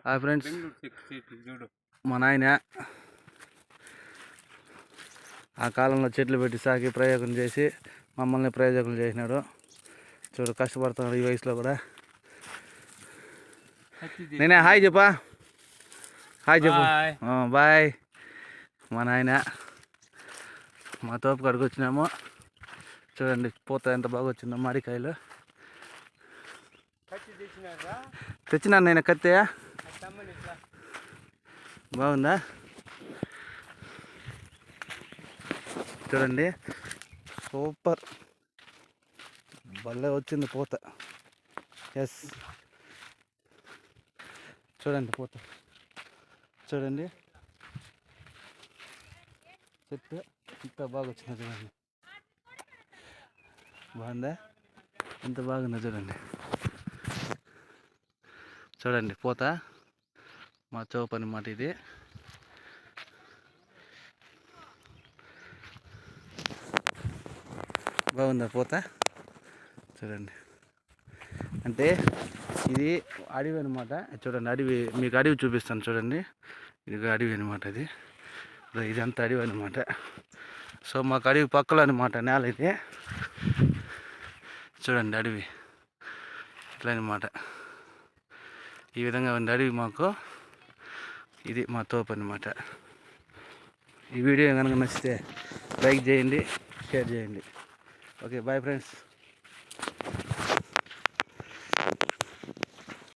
Hi friends, మా నాయన ఆ కాలంలో చెట్లు పెట్టి సాకి ప్రయోగం చేసి మమ్మల్ని ప్రయోజకులు చేసినాడు. చూడు కష్టపడుతున్నాడు ఈ వయసులో కూడా. నేనే హాయ్ చెప్పా, హాయ్ చెప్పు. బాయ్. మా నాయన మా తోపు కాడికి వచ్చినాము. చూడండి పూత ఎంత బాగా వచ్చిందో. మామిడికాయలు తెచ్చినాను నేను. కత్తే బాగుందా? చూడండి సూపర్, భలే వచ్చింది పూత. ఎస్, చూడండి పూత చూడండి. చెట్టు ఇంత బాగా వచ్చింది చూడండి. బాగుందా? ఎంత బాగుందో చూడండి. చూడండి పూత, మా చౌప్ అన్నమాట ఇది. బాగుందా పూత? చూడండి. అంటే ఇది అడవి అనమాట. చూడండి అడవి, మీకు అడవి చూపిస్తాను చూడండి. ఇది అడవి అనమాట. ఇది ఇదంతా అడవి అనమాట. సో మాకు అడవి పక్కలో అనమాట నేల ఇది. చూడండి అడవి ఇట్లా అనమాట. ఈ విధంగా ఉంది అడవి మాకు. ఇది మా తోపు అనమాట. ఈ వీడియో కనుక నచ్చితే లైక్ చేయండి, షేర్ చేయండి. Okay, bye friends.